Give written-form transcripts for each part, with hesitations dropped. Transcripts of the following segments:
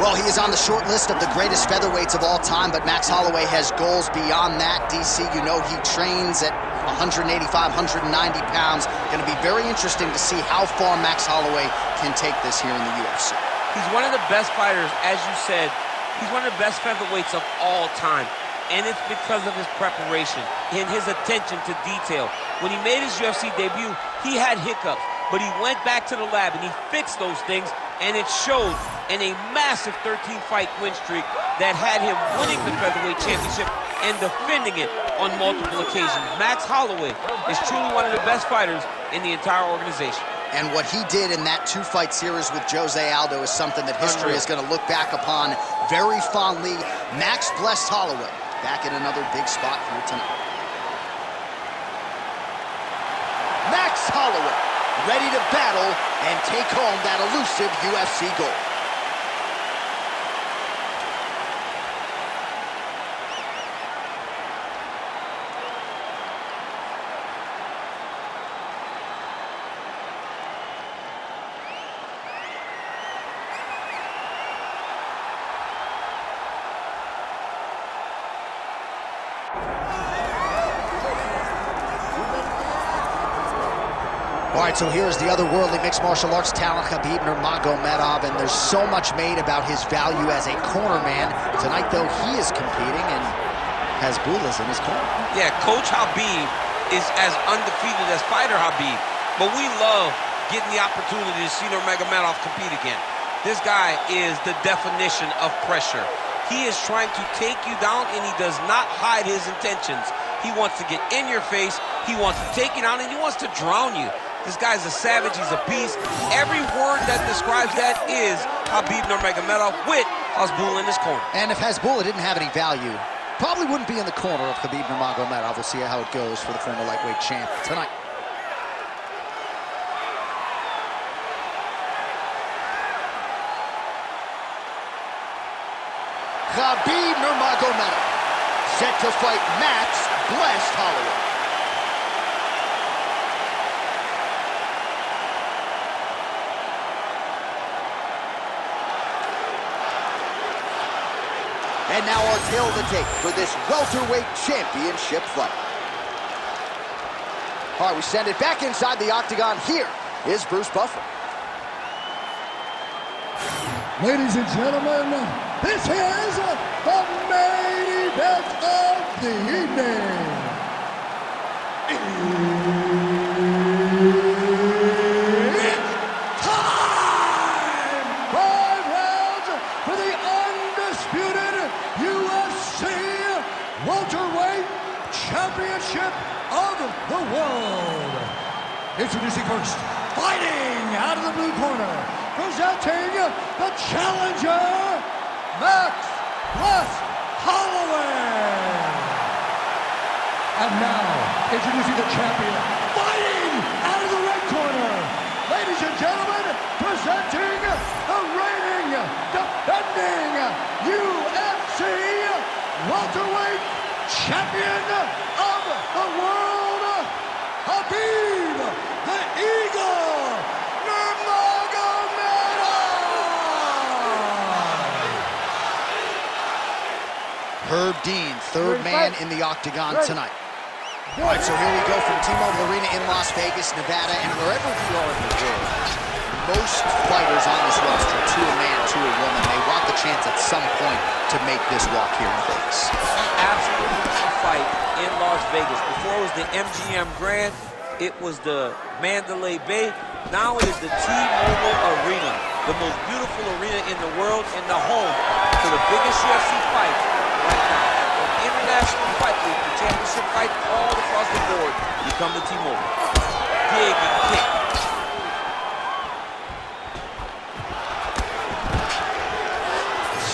Well, he is on the short list of the greatest featherweights of all time, but Max Holloway has goals beyond that. DC, you know he trains at 185, 190 pounds. Going to be very interesting to see how far Max Holloway can take this here in the UFC. He's one of the best fighters, as you said. He's one of the best featherweights of all time. And it's because of his preparation and his attention to detail. When he made his UFC debut, he had hiccups, but he went back to the lab and he fixed those things, and it showed in a massive 13-fight win streak that had him winning the featherweight championship and defending it on multiple occasions. Max Holloway is truly one of the best fighters in the entire organization. And what he did in that two-fight series with Jose Aldo is something that history is going to look back upon very fondly. Max blessed Holloway back in another big spot here tonight. Max Holloway ready to battle and take home that elusive UFC gold. All right, so here's the otherworldly mixed martial arts talent, Khabib Nurmagomedov, and there's so much made about his value as a cornerman. Tonight, though, he is competing and has Bulas in his corner. Yeah, Coach Khabib is as undefeated as fighter Khabib, but we love getting the opportunity to see Nurmagomedov compete again. This guy is the definition of pressure. He is trying to take you down, and he does not hide his intentions. He wants to get in your face, he wants to take you down, and he wants to drown you. This guy's a savage, he's a beast. Every word that describes that is Khabib Nurmagomedov with Hasbulla in his corner. And if Hasbulla didn't have any value, probably wouldn't be in the corner of Khabib Nurmagomedov. We'll see how it goes for the former lightweight champ tonight. Khabib Nurmagomedov set to fight Max blessed Holloway. And now our tale of the tape for this welterweight championship fight. All right, we send it back inside the octagon. Here is Bruce Buffer. Ladies and gentlemen, this is the main event of the evening. It's time! 5 rounds for the undisputed UFC welterweight championship of the world. Introducing first, fighting out of the blue corner, presenting the challenger, Max "Bless" Holloway. And now, introducing the champion, fighting out of the red corner, ladies and gentlemen, presenting the reigning, defending UFC welterweight champion of the world, Khabib the Eagle Herb Dean, third man in the octagon tonight. All right, so here we go from T-Mobile Arena in Las Vegas, Nevada, and wherever we are in the world, most fighters on this roster, to a man, to a woman, they want the chance at some point to make this walk here in Vegas. Absolutely a fight in Las Vegas. Before it was the MGM Grand, it was the Mandalay Bay. Now it is the T-Mobile Arena, the most beautiful arena in the world and the home to the biggest UFC fight right now. From international fight league to championship fight all across the board, you come to T-Mobile. Dig and kick.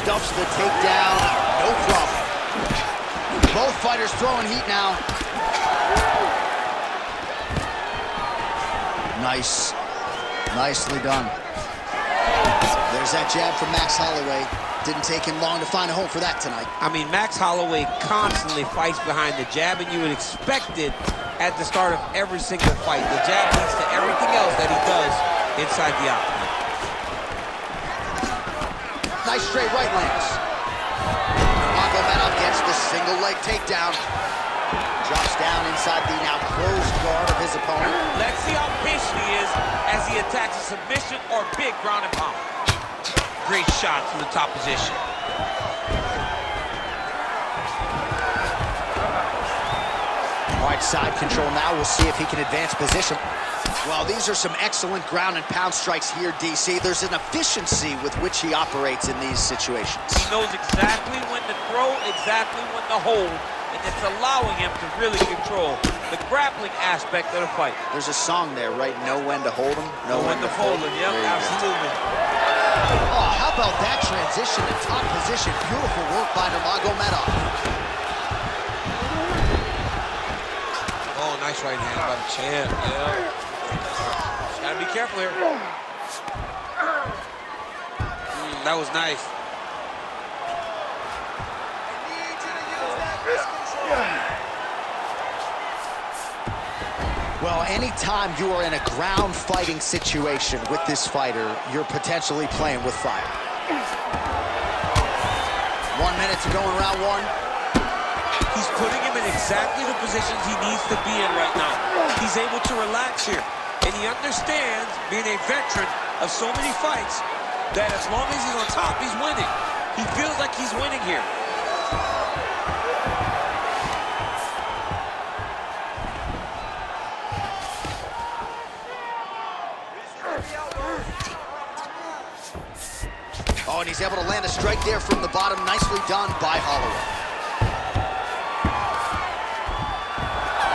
Stuffs the takedown, no problem. Both fighters throwing heat now. Nice. Nicely done. There's that jab from Max Holloway. Didn't take him long to find a home for that tonight. I mean, Max Holloway constantly fights behind the jab, and you would expect it at the start of every single fight. The jab leads to everything else that he does inside the octagon. Nice straight right lands. Nurmagomedov gets the single leg takedown. Drops down inside the now closed guard of his opponent. Let's see how patient he is as he attacks a submission or big ground and pound. Great shot from the top position. All right, side control now. We'll see if he can advance position. Well, these are some excellent ground and pound strikes here, DC. There's an efficiency with which he operates in these situations. He knows exactly when to throw, exactly when to hold, and it's allowing him to really control the grappling aspect of the fight. There's a song there, right? Know when to hold him, know when to fold him. Yep, absolutely. Oh, how about that transition to top position? Beautiful work by Nurmagomedov. Oh, nice right hand by the champ, yeah. Gotta be careful here. That was nice. Well, anytime you are in a ground fighting situation with this fighter, you're potentially playing with fire. 1 minute to go in round one. He's putting him in exactly the positions he needs to be in right now. He's able to relax here. And he understands, being a veteran of so many fights, that as long as he's on top, he's winning. He feels like he's winning here. Oh, and he's able to land a strike there from the bottom. Nicely done by Holloway.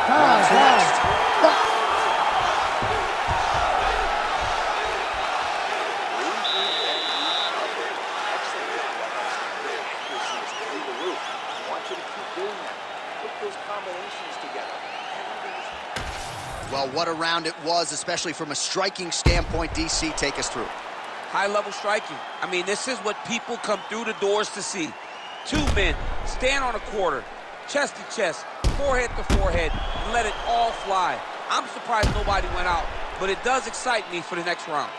Rounds next. Well, what a round it was, especially from a striking standpoint. DC, take us through. High-level striking. I mean, this is what people come through the doors to see. Two men stand on a quarter, chest to chest, forehead to forehead, and let it all fly. I'm surprised nobody went out, but it does excite me for the next round.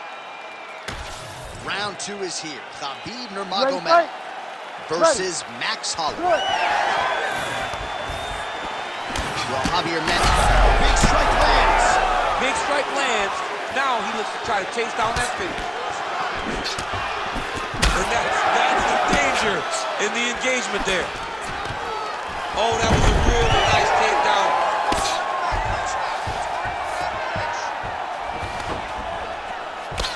Round two is here. Khabib Nurmagomedov versus Max Holloway. Well, Javier Mendes, big strike lands. Big strike lands. Now he looks to try to chase down that finish. And that's the danger in the engagement there. Oh, that was a really nice takedown.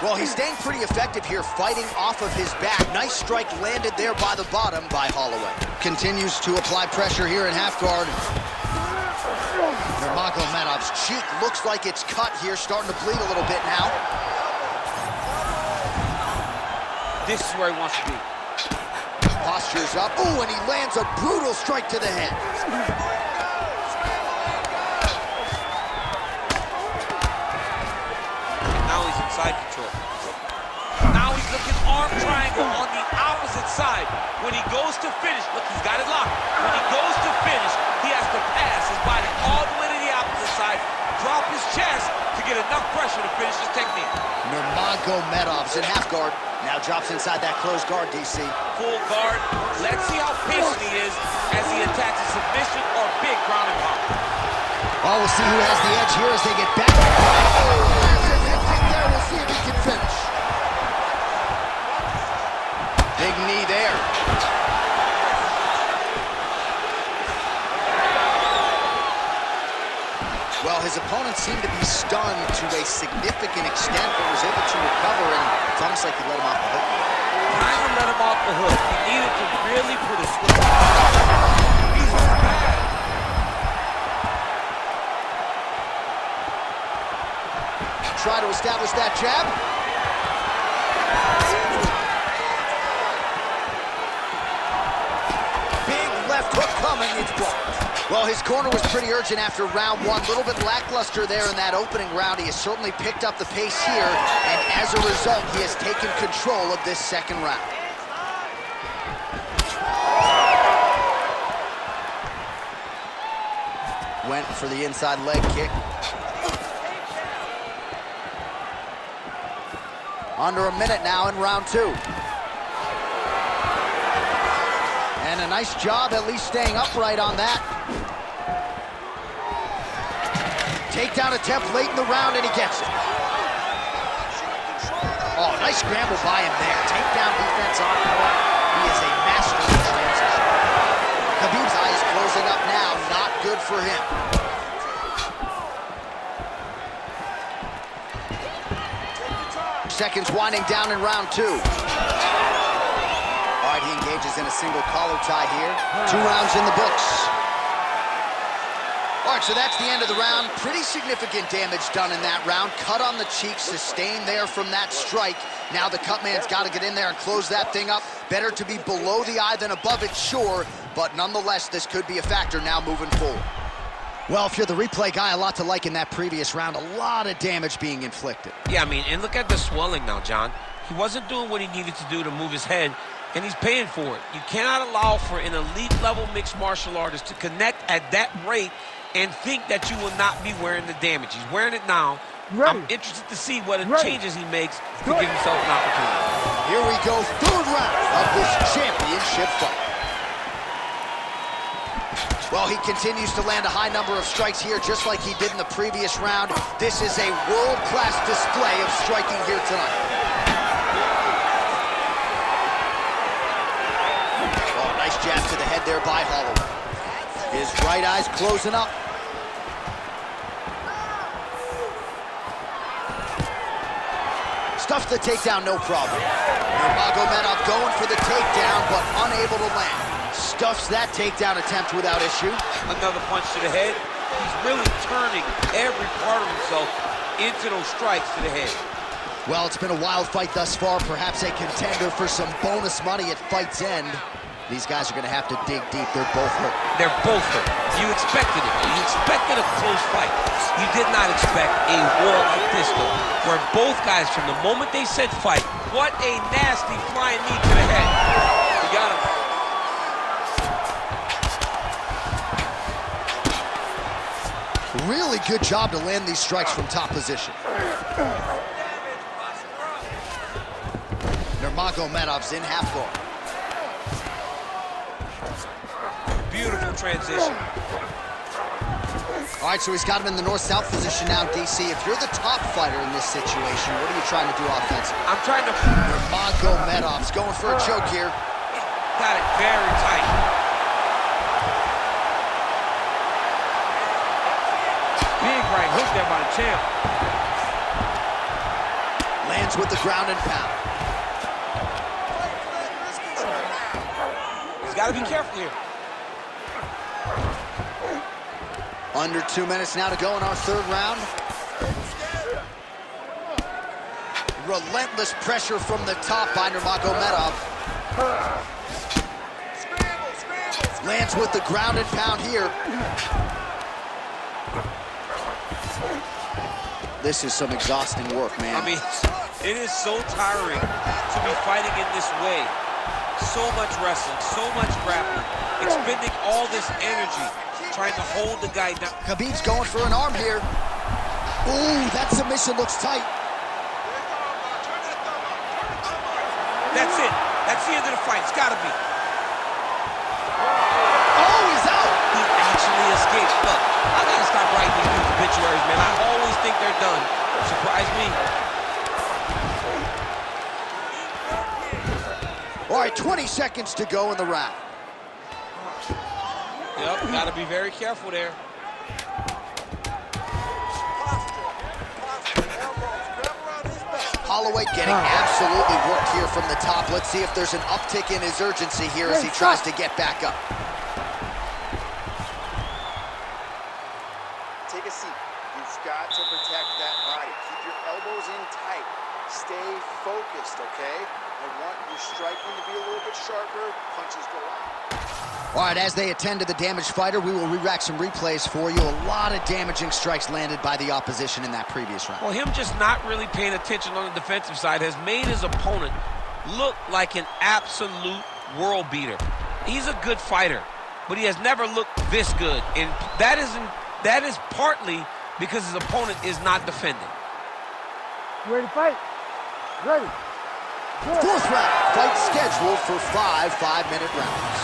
Well, he's staying pretty effective here, fighting off of his back. Nice strike landed there by the bottom by Holloway. Continues to apply pressure here in half guard. Nurmagomedov's cheek looks like it's cut here, starting to bleed a little bit now. This is where he wants to be. Posture's up. Ooh, and he lands a brutal strike to the head. Now he's in side control. Now he's looking arm triangle on the opposite side. When he goes to finish, look, he's got it locked. When he goes to finish, he has to pass his body all the way to the opposite side, drop his chest to get enough pressure to finish his technique. Nurmagomedov's in half guard. Now drops inside that closed guard, DC. Full guard. Let's see how patient he is as he attacks a submission or big ground and pound. Oh, we'll see who has the edge here as they get back. Oh, there's his hip kick there. We'll see if he can finish. Big knee there. Well, his opponent seemed to be stunned to a significant extent, but was able to recover, and it's almost like he let him off the hook. Kind of let him off the hook. He needed to really put his foot on. He's bad. Try to establish that jab. Big left hook coming, it's blocked. Well, his corner was pretty urgent after round one. A little bit lackluster there in that opening round. He has certainly picked up the pace here, and as a result, he has taken control of this second round. Went for the inside leg kick. Under a minute now in round two. And a nice job at least staying upright on that. Takedown attempt late in the round, and he gets it. Oh, nice scramble by him there. Takedown defense on point. He is a master of transition. Khabib's eyes closing up now. Not good for him. Seconds winding down in round 2. All right, he engages in a single collar tie here. 2 rounds in the books. All right, so that's the end of the round. Pretty significant damage done in that round. Cut on the cheek, sustained there from that strike. Now the cut man's got to get in there and close that thing up. Better to be below the eye than above it, sure, but nonetheless, this could be a factor now moving forward. Well, if you're the replay guy, a lot to like in that previous round. A lot of damage being inflicted. Yeah, I mean, and look at the swelling now, John. He wasn't doing what he needed to do to move his head, and he's paying for it. You cannot allow for an elite-level mixed martial artist to connect at that rate and think that you will not be wearing the damage. He's wearing it now. I'm interested to see what changes he makes to give himself an opportunity. Here we go, 3rd round of this championship fight. Well, he continues to land a high number of strikes here, just like he did in the previous round. This is a world-class display of striking here tonight. Oh, nice jab to the head there by Holloway. His right eye's closing up. Stuffs the takedown, no problem. Nurmagomedov going for the takedown, but unable to land. Stuffs that takedown attempt without issue. Another punch to the head. He's really turning every part of himself into those strikes to the head. Well, it's been a wild fight thus far. Perhaps a contender for some bonus money at fight's end. These guys are going to have to dig deep. They're both hurt. They're both hurt. You expected it. You expected a close fight. You did not expect a war like this, though, where both guys, from the moment they said fight, what a nasty flying knee to the head. You got him. Really good job to land these strikes from top position. Nurmagomedov's in half guard. Beautiful transition. All right, so he's got him in the north-south position now, DC. If you're the top fighter in this situation, what are you trying to do offensively? I'm trying to... Nurmagomedov's going for a choke here. Got it very tight. Big right hook there by the champ. Lands with the ground and pound. He's got to be careful here. Under 2 minutes now to go in our 3rd round. Relentless pressure from the top by Nurmagomedov. Lands with the ground and pound here. This is some exhausting work, man. I mean, it is so tiring to be fighting in this way. So much wrestling, so much grappling, expending all this energy, trying to hold the guy down. Khabib's going for an arm here. Ooh, that submission looks tight. That's it. That's the end of the fight. It's got to be. Oh, he's out. He actually escaped. Look, I got to stop writing these dudes' obituaries, man. I always think they're done. Surprise me. All right, 20 seconds to go in the round. Yep, got to be very careful there. Holloway getting absolutely worked here from the top. Let's see if there's an uptick in his urgency here as he tries to get back up. Take a seat. You've got to protect that body. Keep your elbows in tight. Stay focused, okay? I want your striking to be a little bit sharper. Punches go out. All right, as they attend to the damaged fighter, we will re-rack some replays for you. A lot of damaging strikes landed by the opposition in that previous round. Well, him just not really paying attention on the defensive side has made his opponent look like an absolute world beater. He's a good fighter, but he has never looked this good, and that is partly because his opponent is not defending. Ready to fight? Ready. 4th round, fight scheduled for 5 5-minute rounds.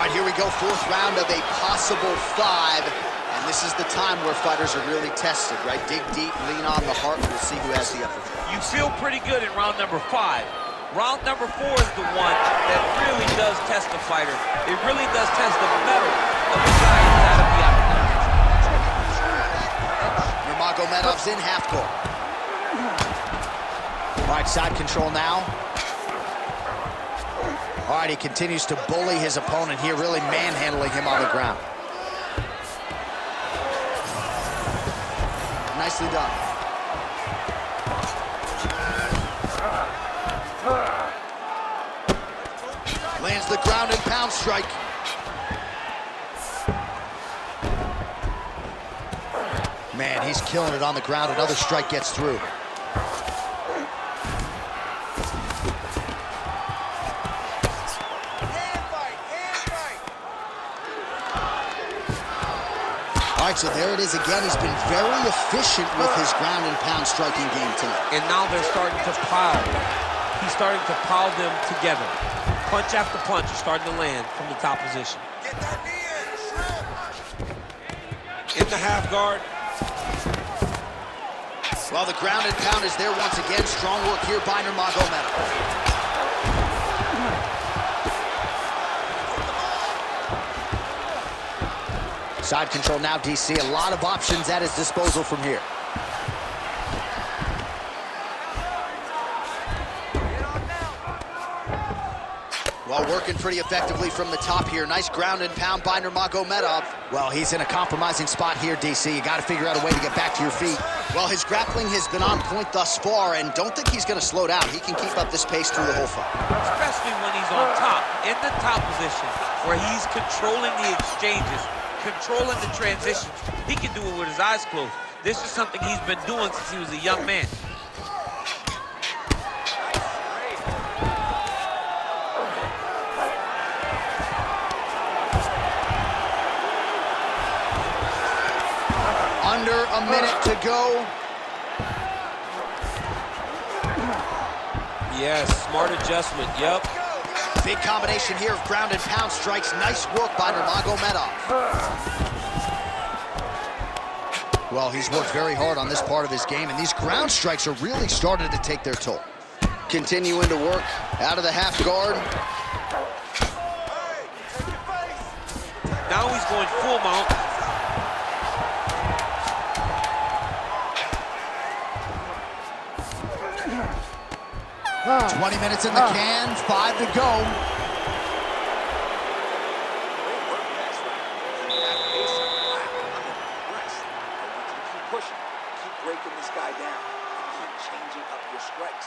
right, here we go, fourth round of a possible 5. And this is the time where fighters are really tested, right? Dig deep, lean on the heart, and we'll see who has the upper hand. You feel pretty good in round number 5. Round number 4 is the one that really does test the fighter. It really does test the mettle of the guy who's out of the octagon. Nurmagomedov's in half guard. All right, side control now. All right, he continues to bully his opponent here, really manhandling him on the ground. Nicely done. Lands the ground and pound strike. Man, he's killing it on the ground. Another strike gets through. All right, so there it is again. He's been very efficient with his ground and pound striking game tonight. And now they're starting to pile. He's starting to pile them together. Punch after punch is starting to land from the top position. Get that knee In the half guard. Well, the ground and pound is there once again. Strong work here by Nurmagomedov. Side control now, DC. A lot of options at his disposal from here. Well, working pretty effectively from the top here. Nice ground and pound by Nurmagomedov. Well, he's in a compromising spot here, DC. You got to figure out a way to get back to your feet. Well, his grappling has been on point thus far, and don't think he's going to slow down. He can keep up this pace through the whole fight. Especially when he's on top, in the top position, where he's controlling the exchanges, controlling the transitions. He can do it with his eyes closed. This is something he's been doing since he was a young man. Under a minute to go. Yes, smart adjustment, yep. Big combination here of ground and pound strikes. Nice work by Nurmagomedov. Well, he's worked very hard on this part of his game, and these ground strikes are really starting to take their toll. Continuing to work out of the half guard. Now he's going full mount. 20 minutes in the can, 5 to go. Keep pushing, keep breaking this guy down, and keep changing up your strikes.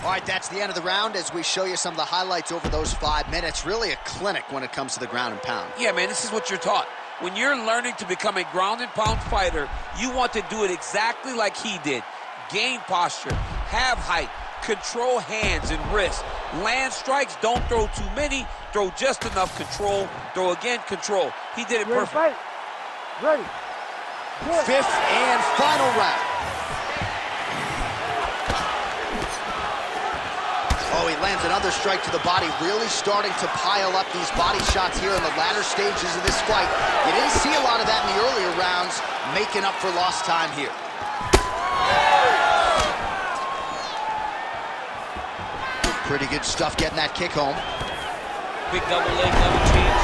All right, that's the end of the round as we show you some of the highlights over those 5 minutes. Really a clinic when it comes to the ground and pound. Yeah, man, this is what you're taught. When you're learning to become a ground and pound fighter, you want to do it exactly like he did. Gain posture, have height, control hands and wrists. Land strikes, don't throw too many, throw just enough control, throw again, control. He did it perfect. Ready. Fifth and final round. Oh, he lands another strike to the body, really starting to pile up these body shots here in the latter stages of this fight. You didn't see a lot of that in the earlier rounds, making up for lost time here. Pretty good stuff getting that kick home. Big double leg, double change.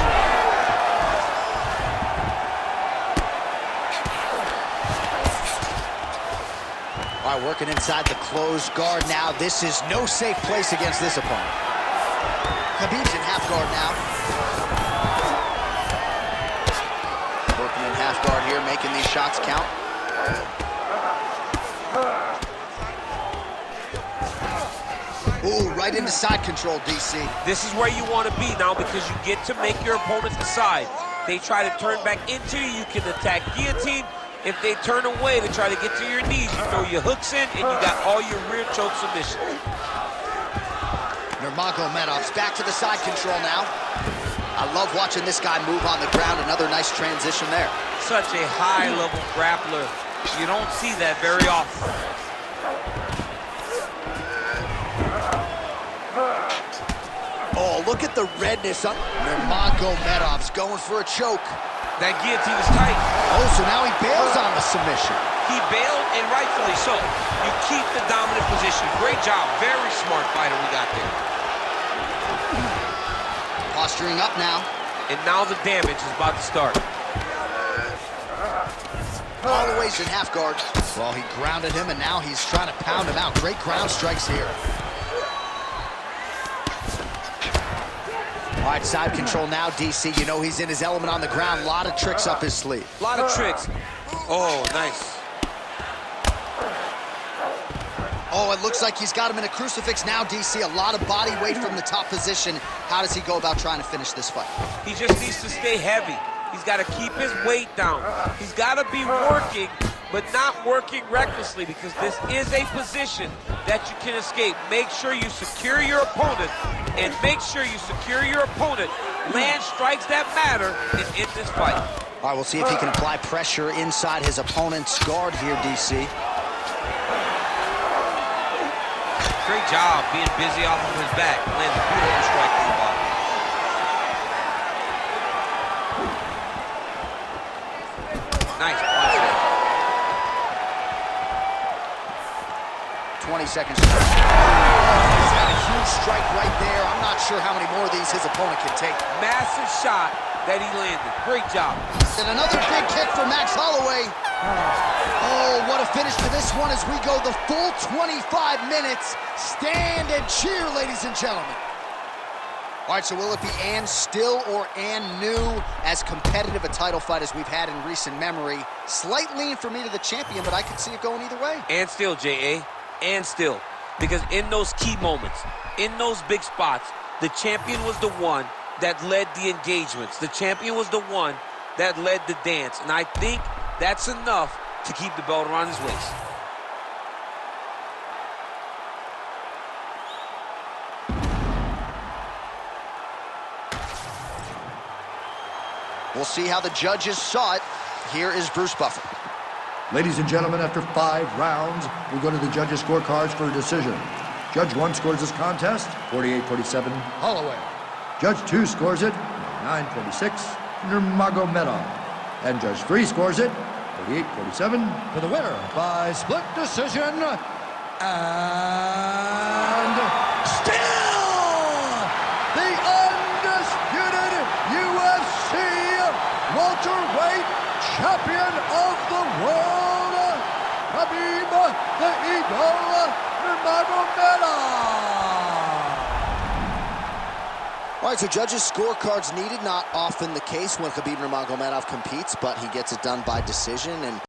All right, working inside the closed guard now. This is no safe place against this opponent. Khabib's in half guard now. Working in half guard here, making these shots count. Ooh, right into side control, DC. This is where you want to be now because you get to make your opponent decide. They try to turn back into you, you can attack guillotine. If they turn away to try to get to your knees, you throw your hooks in and you got all your rear choke submissions. Nurmagomedov's back to the side control now. I love watching this guy move on the ground. Another nice transition there. Such a high-level grappler. You don't see that very often. Oh, look at the the redness on Nurmagomedov's going for a choke. That guillotine is tight. Oh, so now he bails on the submission. He bailed, and rightfully so. You keep the dominant position. Great job. Very smart fighter we got there. Posturing up now. And now the damage is about to start. Holloway's in half guard. Well, he grounded him, and now he's trying to pound him out. Great ground strikes here. All right, side control now, DC. You know he's in his element on the ground. A lot of tricks up his sleeve. A lot of tricks. Oh, nice. Oh, it looks like he's got him in a crucifix now, DC. A lot of body weight from the top position. How does he go about trying to finish this fight? He just needs to stay heavy. He's got to keep his weight down. He's got to be working, but not working recklessly, because this is a position that you can escape. Make sure you secure your opponent, and make sure you secure your opponent. Land strikes that matter and end this fight. All right, we'll see if he can apply pressure inside his opponent's guard here, DC. Great job being busy off of his back. Lands a beautiful strike to the body. Nice punch there. 20 seconds. He's got a huge strike right there. I'm not sure how many more of these his opponent can take. Massive shot that he landed. Great job. And another big kick for Max Holloway. Oh, what a finish to this one as we go the full 25 minutes. Stand and cheer, ladies and gentlemen. All right, so will it be and still or and new? As competitive a title fight as we've had in recent memory. Slight lean for me to the champion, but I could see it going either way. And still, J.A., and still. Because in those key moments, in those big spots, the champion was the one that led the engagements. The champion was the one that led the dance. And I think that's enough to keep the belt around his waist. We'll see how the judges saw it. Here is Bruce Buffer. Ladies and gentlemen, after 5 rounds, we go to the judges' scorecards for a decision. Judge 1 scores this contest, 48-47, Holloway. Judge 2 scores it, 9-26, Nurmagomedov. And Judge 3 scores it, 48-47, for the winner by split decision, and still the undisputed UFC welterweight champion of the world, Khabib the Eagle Nurmagomedov. All right, so judges' scorecards needed. Not often the case when Khabib Nurmagomedov competes, but he gets it done by decision. And